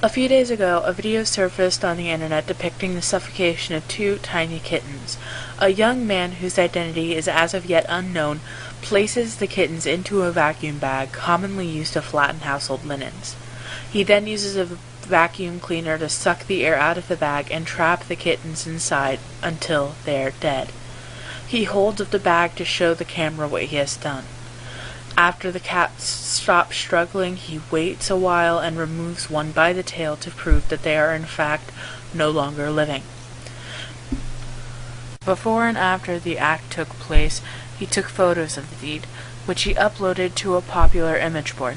A few days ago, a video surfaced on the internet depicting the suffocation of two tiny kittens. A young man whose identity is as of yet unknown places the kittens into a vacuum bag commonly used to flatten household linens. He then uses a vacuum cleaner to suck the air out of the bag and trap the kittens inside until they are dead. He holds up the bag to show the camera what he has done. After the cats stop struggling, he waits a while and removes one by the tail to prove that they are in fact no longer living. Before and after the act took place, he took photos of the deed, which he uploaded to a popular image board.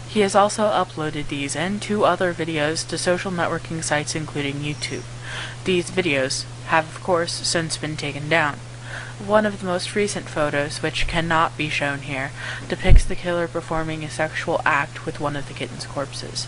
He has also uploaded these and 2 other videos to social networking sites including YouTube. These videos have of course since been taken down. One of the most recent photos, which cannot be shown here, depicts the killer performing a sexual act with one of the kitten's corpses.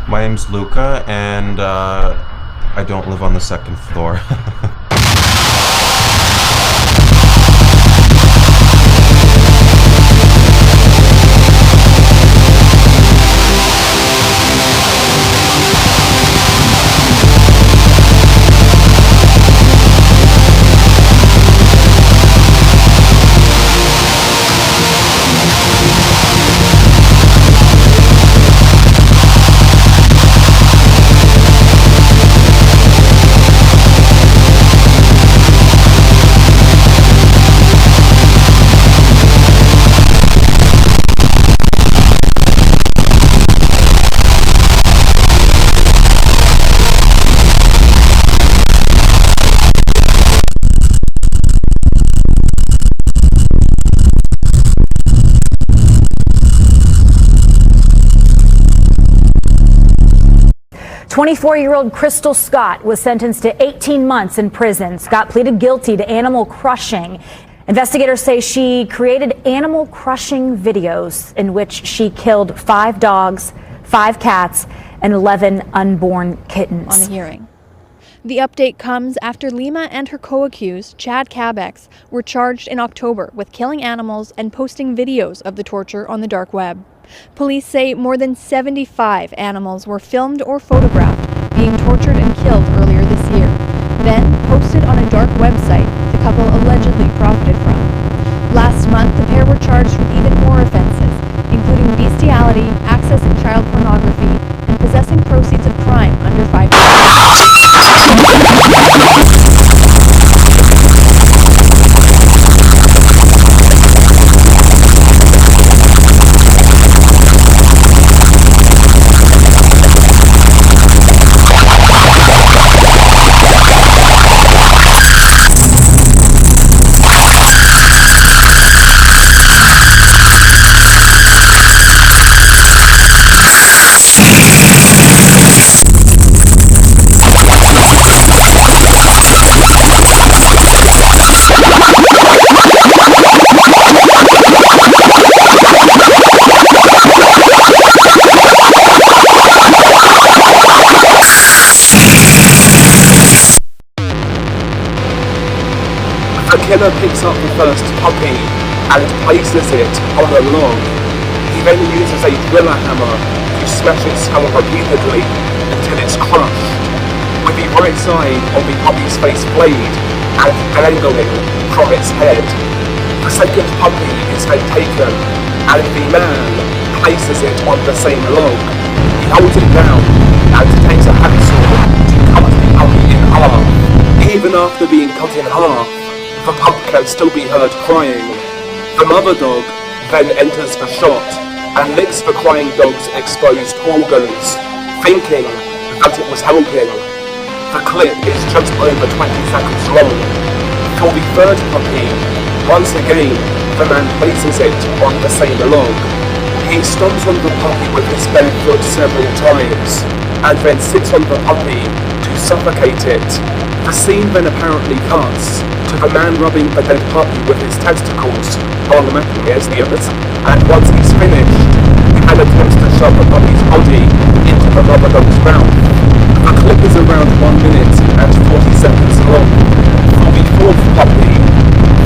My name's Luka, and I don't live on the 2nd floor. "24-year-old Crystal Scott was sentenced to 18 months in prison. Scott pleaded guilty to animal crushing. Investigators say she created animal crushing videos in which she killed 5 dogs, 5 cats, and 11 unborn kittens. On the hearing. The update comes after Lima and her co-accused, Chad Cabex, were charged in October with killing animals and posting videos of the torture on the dark web. Police say more than 75 animals were filmed or photographed being tortured and killed earlier this year, then posted on a dark website the couple allegedly profited from. Last month, the pair were charged with even more offenses, including bestiality, accessing child pornography, and possessing proceeds of crime under 5 years. The killer picks up the first puppy and places it on a log. He then uses a driller hammer to smash its skull repeatedly until it's crushed, with the right side of the puppy's face blade and dangling from its head. The second puppy is then taken and the man places it on the same log. He holds it down and takes a hacksaw to cut the puppy in half. Even after being cut in half, the pup can still be heard crying. The mother dog then enters the shot and licks the crying dog's exposed organs, thinking that it was helping. The clip is just over 20 seconds long. For the third puppy, once again, the man places it on the same log. He stomps on the puppy with his bare foot several times, and then sits on the puppy to suffocate it. The scene then apparently cuts to the man rubbing the dead puppy with his testicles on the mechanisms, and once he's finished, the man attempts to shove the puppy's body into the mother dog's mouth. The clip is around 1 minute and 40 seconds long. For the fourth puppy,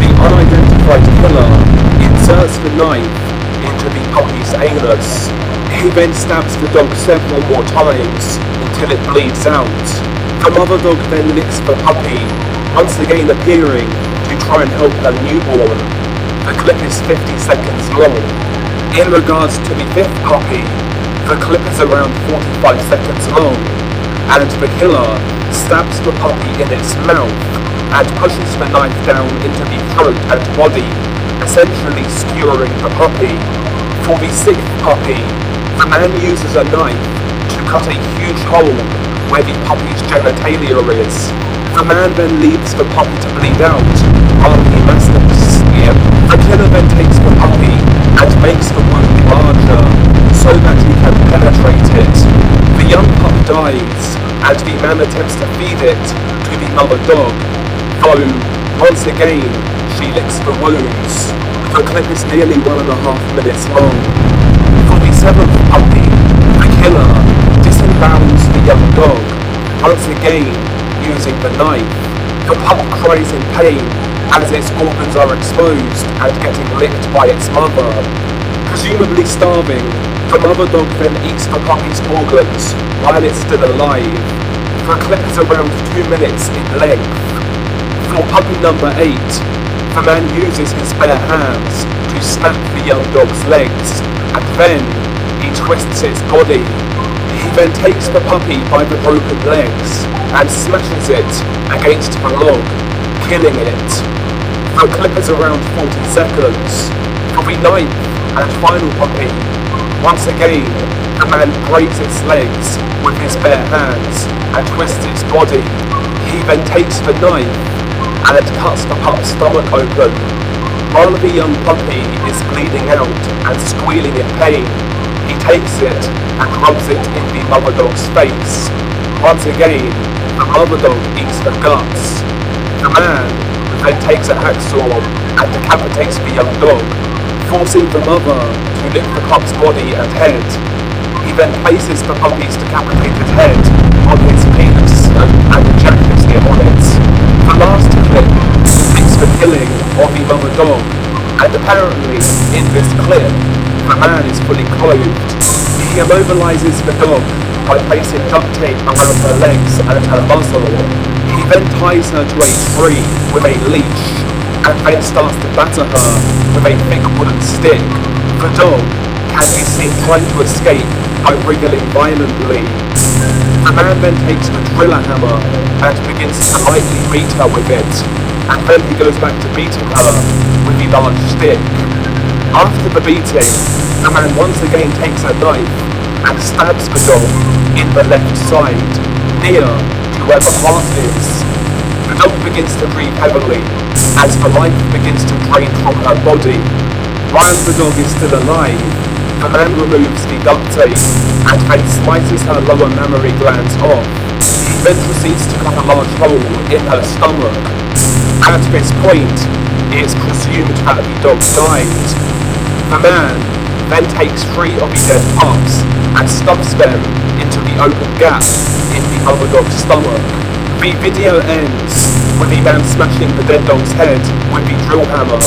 the unidentified killer inserts the knife into the puppy's anus. He then stabs the dog several more times until it bleeds out. The mother dog then licks the puppy, once again appearing to try and help her newborn. The clip is 50 seconds long. In regards to the fifth puppy, the clip is around 45 seconds long, and the killer stabs the puppy in its mouth and pushes the knife down into the throat and body, essentially skewering the puppy. For the sixth puppy, the man uses a knife to cut a huge hole where the puppy's genitalia is. The man then leaves the puppy to bleed out while he masturbates. The killer then takes the puppy and makes the wound larger so that he can penetrate it. The young pup dies and the man attempts to feed it to the mother dog, though once again she licks the wounds. The clip is nearly 1.5 minutes long. For the seventh puppy, the killer disembowels the young dog, once again using the knife. The pup cries in pain as its organs are exposed and getting licked by its mother. Presumably starving, the mother dog then eats the puppy's organs while it's still alive. The clip is around 2 minutes in length. For puppy number 8, the man uses his bare hands to snap the young dog's legs, and then he twists its body. He then takes the puppy by the broken legs and smashes it against the log, killing it. The clip is around 40 seconds. For the ninth and final puppy, once again, the man breaks its legs with his bare hands and twists its body. He then takes the knife and cuts the pup's stomach open. While the young puppy is bleeding out and squealing in pain, he takes it and rubs it in the mother dog's face. Once again, the mother dog eats the guts. The man then takes a hacksaw and decapitates the young dog, forcing the mother to lick the pup's body and head. He then places the puppy's decapitated head on his penis and ejaculates it on it. The last clip depicts the killing of the mother dog, and apparently, in this clip, the man is fully clothed. He immobilizes the dog by placing duct tape around her legs and her muzzle. He then ties her to a tree with a leash, and then starts to batter her with a thick wooden stick. The dog can be seen trying to escape by wriggling violently. The man then takes the driller hammer and begins to lightly beat her with it, and then he goes back to beating her with the large stick. After the beating, the man once again takes a knife and stabs the dog in the left side, near to where the heart is. The dog begins to breathe heavily as the life begins to drain from her body. While the dog is still alive, the man removes the duct tape and then slices her lower mammary glands off. He then proceeds to cut a large hole in her stomach. At this point, it is presumed that the dog died. The man then takes 3 of the dead pups and stuffs them into the open gap in the other dog's stomach. The video ends with the man smashing the dead dog's head with the drill hammer,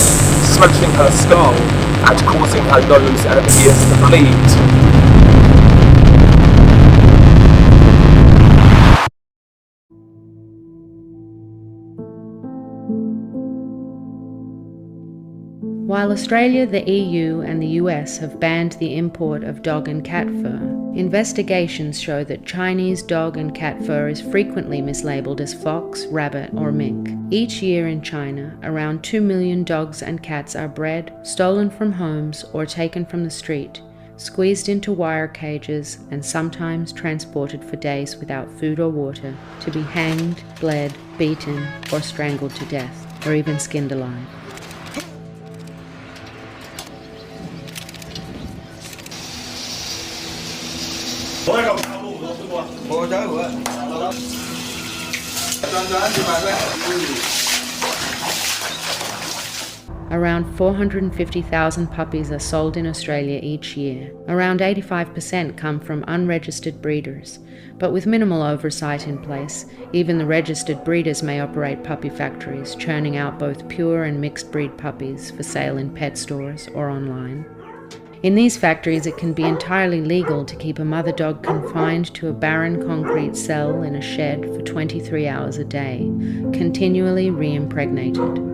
smashing her skull and causing her nose and ears to bleed. While Australia, the EU, and the US have banned the import of dog and cat fur, investigations show that Chinese dog and cat fur is frequently mislabeled as fox, rabbit, or mink. Each year in China, around 2 million dogs and cats are bred, stolen from homes, or taken from the street, squeezed into wire cages, and sometimes transported for days without food or water to be hanged, bled, beaten, or strangled to death, or even skinned alive. Around 450,000 puppies are sold in Australia each year. Around 85% come from unregistered breeders, but with minimal oversight in place, even the registered breeders may operate puppy factories, churning out both pure and mixed breed puppies for sale in pet stores or online. In these factories, it can be entirely legal to keep a mother dog confined to a barren concrete cell in a shed for 23 hours a day, continually re-impregnated.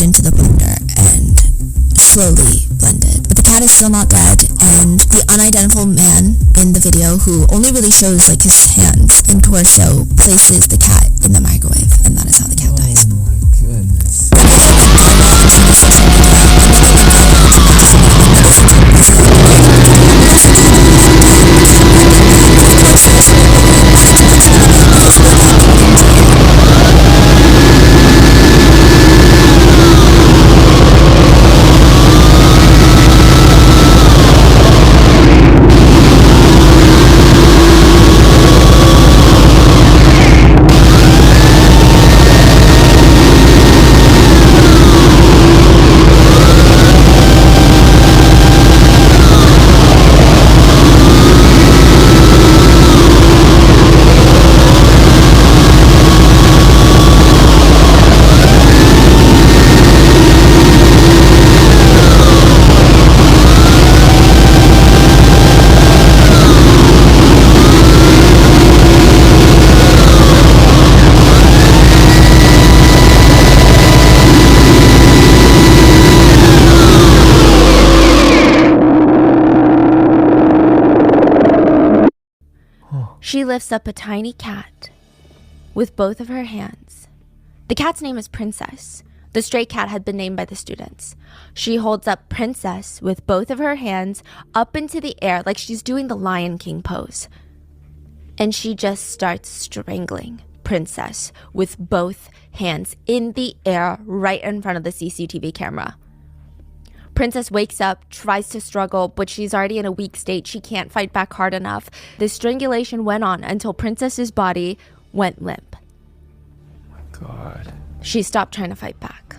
Into the blender and slowly blended. But the cat is still not dead, and the unidentified man in the video, who only really shows like his hands and torso, places the cat in the microwave, and that is how the cat dies. Oh my goodness. The video went viral on Chinese social media, and then it went viral on She lifts up a tiny cat with both of her hands. The cat's name is Princess. The stray cat had been named by the students. She holds up Princess with both of her hands up into the air like she's doing the Lion King pose. And she just starts strangling Princess with both hands in the air right in front of the CCTV camera. Princess wakes up, tries to struggle, but she's already in a weak state. She can't fight back hard enough. The strangulation went on until Princess's body went limp. Oh my God. She stopped trying to fight back.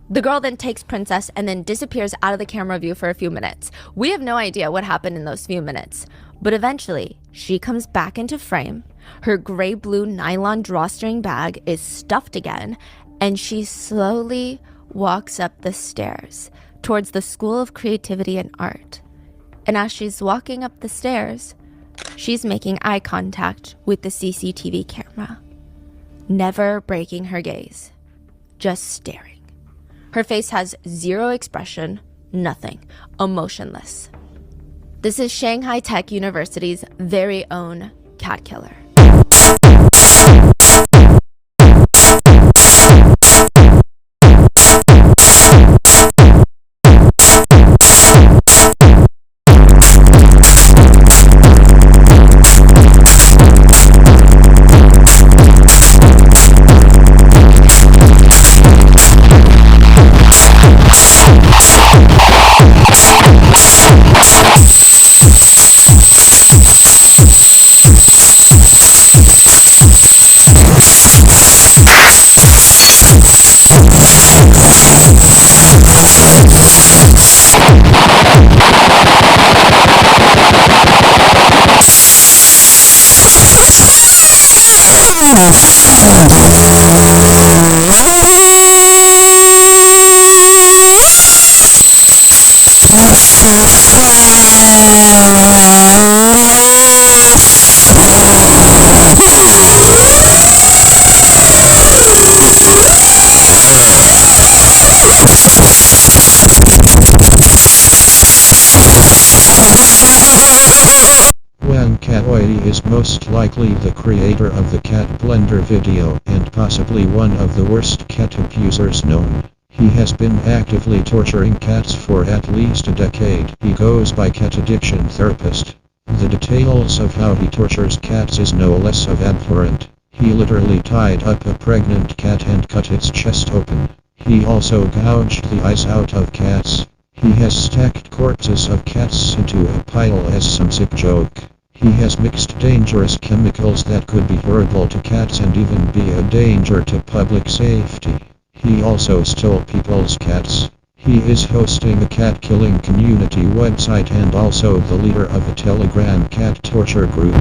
The girl then takes Princess and then disappears out of the camera view for a few minutes. We have no idea what happened in those few minutes, but eventually she comes back into frame. Her gray-blue nylon drawstring bag is stuffed again, and she slowly walks up the stairs towards the School of Creativity and Art. And as she's walking up the stairs, she's making eye contact with the CCTV camera, never breaking her gaze, just staring. Her face has zero expression, nothing, emotionless. This is Shanghai Tech University's very own cat killer. Wang Catway is most likely the creator of the Cat Blender video and possibly one of the worst cat abusers known. He has been actively torturing cats for at least a decade. He goes by cat addiction therapist. The details of how he tortures cats is no less of abhorrent. He literally tied up a pregnant cat and cut its chest open. He also gouged the eyes out of cats. He has stacked corpses of cats into a pile as some sick joke. He has mixed dangerous chemicals that could be horrible to cats and even be a danger to public safety. He also stole people's cats. He is hosting a cat-killing community website and also the leader of a Telegram cat torture group.